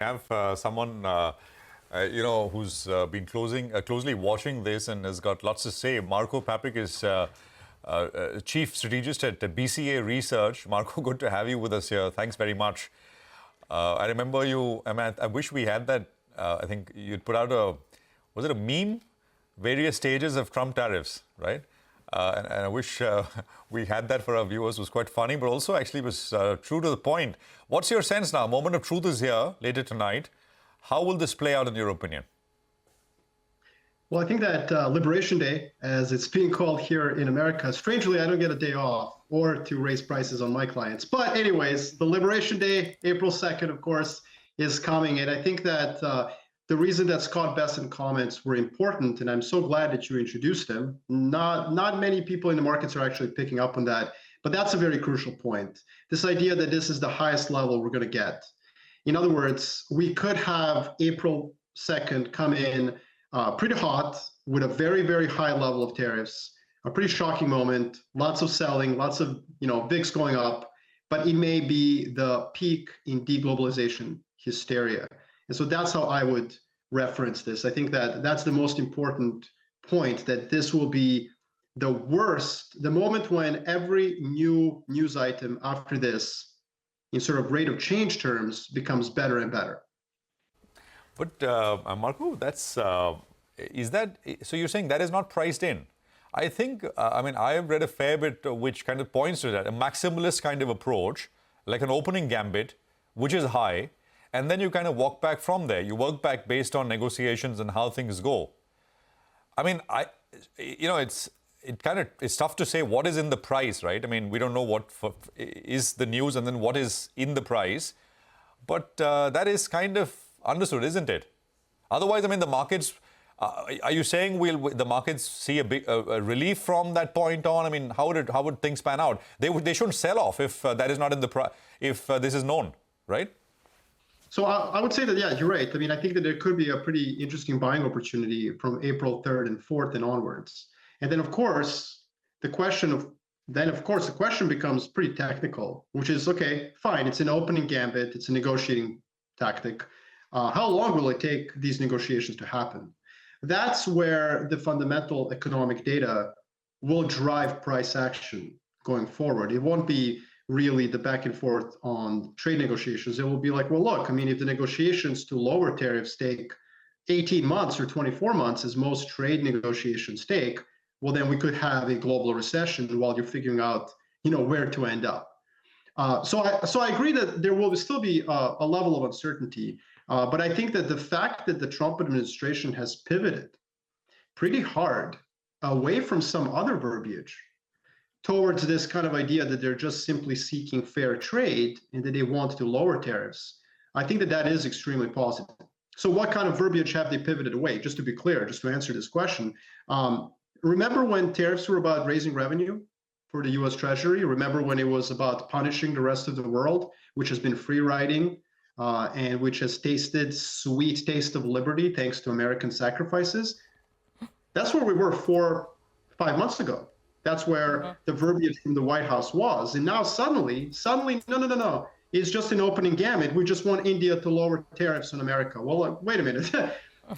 have someone who's been closely watching this and has got lots to say. Marko Papic is Chief Strategist at BCA Research. Marko, good to have you with us here. Thanks very much. I remember you, I wish we had that. I think you'd put out was it a meme? Various stages of Trump tariffs, right? And I wish we had that for our viewers. It was quite funny, but also actually was true to the point. What's your sense now? Moment of truth is here later tonight. How will this play out in your opinion? Well, I think that Liberation Day, as it's being called here in America, strangely, I don't get a day off or to raise prices on my clients. But anyways, the Liberation Day, April 2nd, of course, is coming. And I think that the reason that Scott Bessent comments were important, and I'm so glad that you introduced him, not many people in the markets are actually picking up on that, but that's a very crucial point. This idea that this is the highest level we're going to get. In other words, we could have April 2nd come in pretty hot with a very, very high level of tariffs, a pretty shocking moment, lots of selling, lots of VIX going up, but it may be the peak in deglobalization hysteria. And so that's how I would reference this. I think that that's the most important point, that this will be the worst, the moment when every new news item after this, in sort of rate of change terms, becomes better and better. But Marko, that's is that so? You're saying that is not priced in? I think I've read a fair bit which kind of points to that, a maximalist kind of approach, like an opening gambit, which is high, and then you kind of walk back from there. You work back based on negotiations and how things go. I mean, it's tough to say what is in the price, right? I mean, we don't know what is the news and then what is in the price, but that is kind of understood, isn't it? Otherwise, I mean, the markets. Are you saying the markets see a big relief from that point on? I mean, how would things pan out? They shouldn't sell off if that is not in the price, if this is known, right? So I would say that, yeah, you're right. I mean, I think that there could be a pretty interesting buying opportunity from April 3rd and 4th and onwards. And then, of course, the question becomes pretty technical, which is, okay, fine, it's an opening gambit, it's a negotiating tactic. How long will it take these negotiations to happen? That's where the fundamental economic data will drive price action going forward. It won't be really the back and forth on trade negotiations. It will be like, well, look, I mean, if the negotiations to lower tariffs take 18 months or 24 months, as most trade negotiations take, well, then we could have a global recession while you're figuring out, where to end up. So I agree that there will still be a level of uncertainty. But I think that the fact that the Trump administration has pivoted pretty hard away from some other verbiage towards this kind of idea that they're just simply seeking fair trade and that they want to lower tariffs, I think that that is extremely positive. So what kind of verbiage have they pivoted away? Just to be clear, just to answer this question, remember when tariffs were about raising revenue for the US Treasury? Remember when it was about punishing the rest of the world, which has been free riding, and which has tasted sweet taste of liberty thanks to American sacrifices? That's where we were 4-5 months ago. That's where the verbiage from the White House was. And now suddenly, no. It's just an opening gambit. We just want India to lower tariffs on America. Well, wait a minute.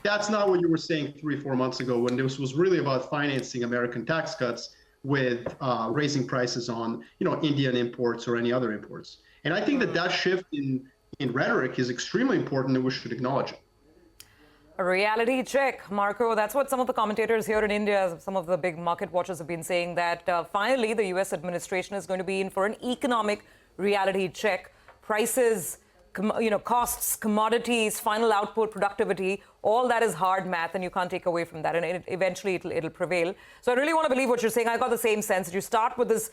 That's not what you were saying 3-4 months ago, when this was really about financing American tax cuts with raising prices on, Indian imports or any other imports. And I think that shift in rhetoric is extremely important, and we should acknowledge it. A reality check, Marko. That's what some of the commentators here in India, some of the big market watchers have been saying, that finally the US administration is going to be in for an economic reality check. Prices, costs, commodities, final output, productivity, all that is hard math, and you can't take away from that, and eventually it'll prevail. So I really want to believe what you're saying. I got the same sense that you start with this,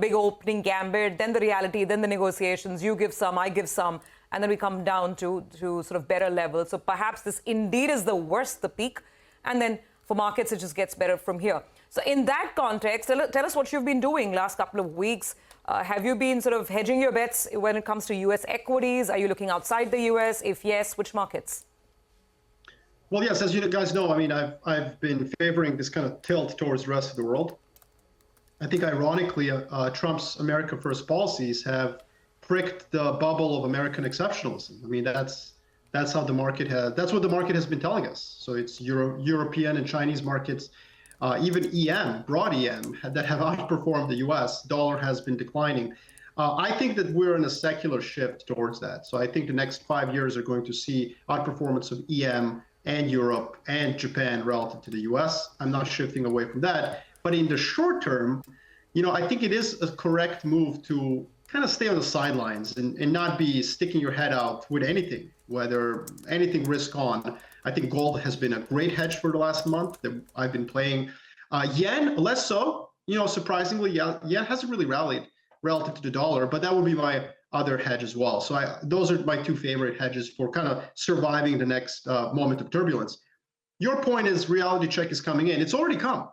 big opening gambit, then the reality, then the negotiations. You give some, I give some, and then we come down to sort of better levels. So perhaps this indeed is the worst, the peak, and then for markets it just gets better from here. So in that context, tell us what you've been doing last couple of weeks. Have you been sort of hedging your bets when it comes to US equities? Are you looking outside the US? If yes, which markets? Well, yes, as you guys know, I mean, I've been favoring this kind of tilt towards the rest of the world. I think, ironically, Trump's America First policies have pricked the bubble of American exceptionalism. I mean, that's That's how the market has. That's what the market has been telling us. So it's European and Chinese markets, even EM, broad EM, that have outperformed the U.S. Dollar has been declining. I think that we're in a secular shift towards that. So I think the next 5 years are going to see outperformance of EM and Europe and Japan relative to the US. I'm not shifting away from that. But in the short term, I think it is a correct move to kind of stay on the sidelines and not be sticking your head out with anything, whether anything risk on. I think gold has been a great hedge for the last month that I've been playing. Yen, less so. Surprisingly, yen hasn't really rallied relative to the dollar, but that would be my other hedge as well. So those are my two favorite hedges for kind of surviving the next moment of turbulence. Your point is reality check is coming in. It's already come.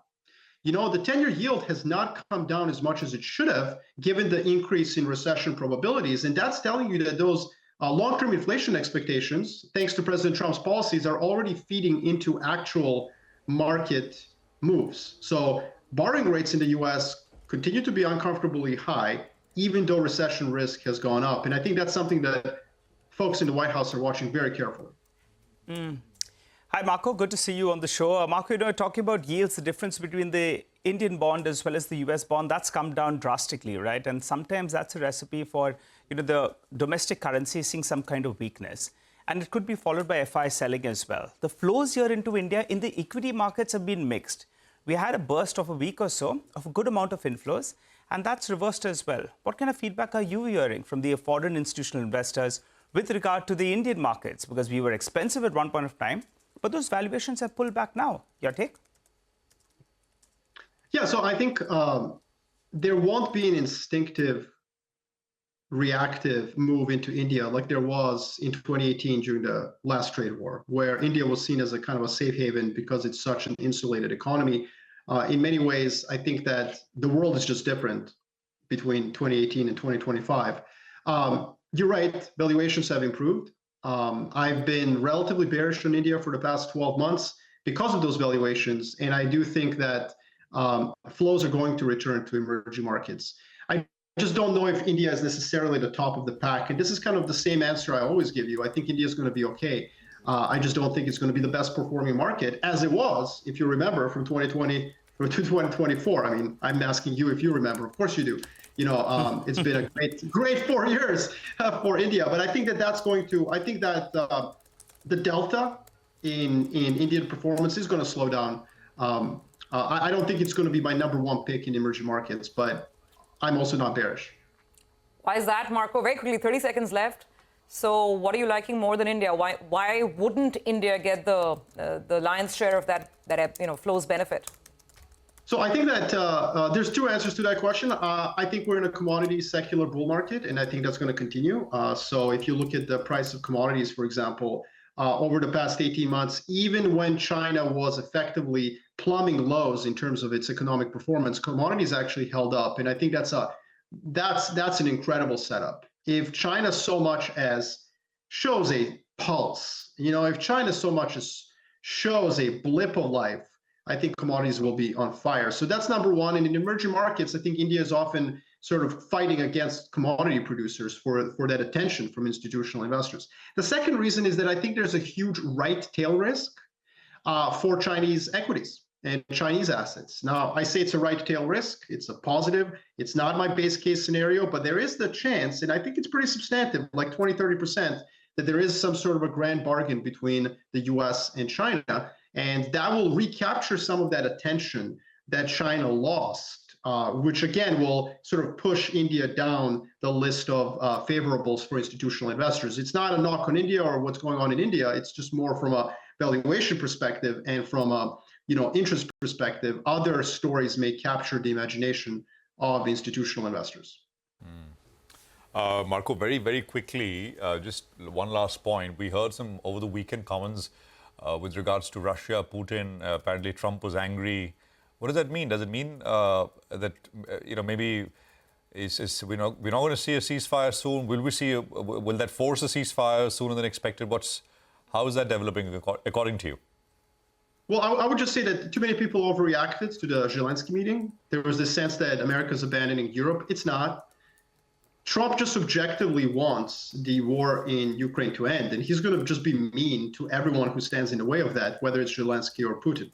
The 10-year yield has not come down as much as it should have, given the increase in recession probabilities. And that's telling you that those long-term inflation expectations, thanks to President Trump's policies, are already feeding into actual market moves. So borrowing rates in the US continue to be uncomfortably high, even though recession risk has gone up. And I think that's something that folks in the White House are watching very carefully. Hi, Marko. Good to see you on the show. Marko, talking about yields, the difference between the Indian bond as well as the US bond, that's come down drastically, right? And sometimes that's a recipe for, the domestic currency seeing some kind of weakness. And it could be followed by FI selling as well. The flows here into India in the equity markets have been mixed. We had a burst of a week or so of a good amount of inflows, and that's reversed as well. What kind of feedback are you hearing from the foreign institutional investors with regard to the Indian markets? Because we were expensive at one point of time, but those valuations have pulled back now. Your take? Yeah, so I think there won't be an instinctive, reactive move into India like there was in 2018 during the last trade war, where India was seen as a kind of a safe haven because it's such an insulated economy. In many ways, I think that the world is just different between 2018 and 2025. You're right, valuations have improved. I've been relatively bearish on India for the past 12 months because of those valuations, and I do think that flows are going to return to emerging markets. I just don't know if India is necessarily the top of the pack, and this is kind of the same answer I always give you. I think India is going to be okay. I just don't think it's going to be the best performing market, as it was, if you remember, from 2020 to 2024. I mean, I'm asking you if you remember. Of course you do. It's been a great 4 years for India. But I think that's going to, I think that the delta in Indian performance is going to slow down. I don't think it's going to be my number one pick in emerging markets, but I'm also not bearish. Why is that, Marko? Very quickly, 30 seconds left. So what are you liking more than India? Why wouldn't India get the lion's share of that flows benefit? So I think that there's two answers to that question. I think we're in a commodity secular bull market, and I think that's going to continue. So if you look at the price of commodities, for example, over the past 18 months, even when China was effectively plumbing lows in terms of its economic performance, commodities actually held up. And I think that's an incredible setup. If China so much as shows a pulse, if China so much as shows a blip of life, I think commodities will be on fire. So that's number one. And in emerging markets, I think India is often sort of fighting against commodity producers for that attention from institutional investors. The second reason is that I think there's a huge right tail risk for Chinese equities and Chinese assets. Now, I say it's a right tail risk. It's a positive. It's not my base case scenario, but there is the chance, and I think it's pretty substantive, like 20, 30%, that there is some sort of a grand bargain between the US and China. And that will recapture some of that attention that China lost, which again will sort of push India down the list of favorables for institutional investors. It's not a knock on India or what's going on in India. It's just more from a valuation perspective and from a interest perspective. Other stories may capture the imagination of institutional investors. Marko, very, very quickly, just one last point. We heard some over the weekend comments with regards to Russia, Putin. Apparently Trump was angry. What does that mean? Does it mean that maybe we're not going to see a ceasefire soon? Will that force a ceasefire sooner than expected? How is that developing according to you? Well, I would just say that too many people overreacted to the Zelensky meeting. There was this sense that America's abandoning Europe. It's not. Trump just subjectively wants the war in Ukraine to end, and he's going to just be mean to everyone who stands in the way of that, whether it's Zelensky or Putin.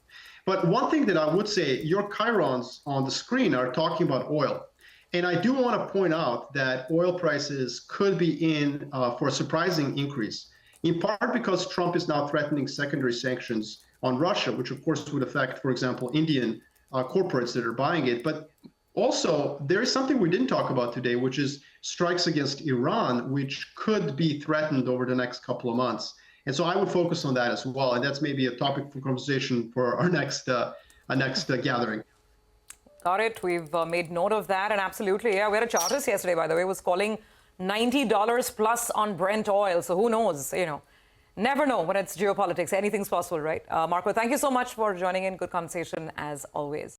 But one thing that I would say, your chyrons on the screen are talking about oil. And I do want to point out that oil prices could be in for a surprising increase, in part because Trump is now threatening secondary sanctions on Russia, which of course would affect, for example, Indian corporates that are buying it. But also, there is something we didn't talk about today, which is strikes against Iran, which could be threatened over the next couple of months. And so I would focus on that as well. And that's maybe a topic for conversation for our next gathering. Got it. We've made note of that. And absolutely, yeah, we had a chartist yesterday, by the way, was calling $90 plus on Brent oil. So who knows, never know when it's geopolitics. Anything's possible, right? Marko, thank you so much for joining in. Good conversation as always.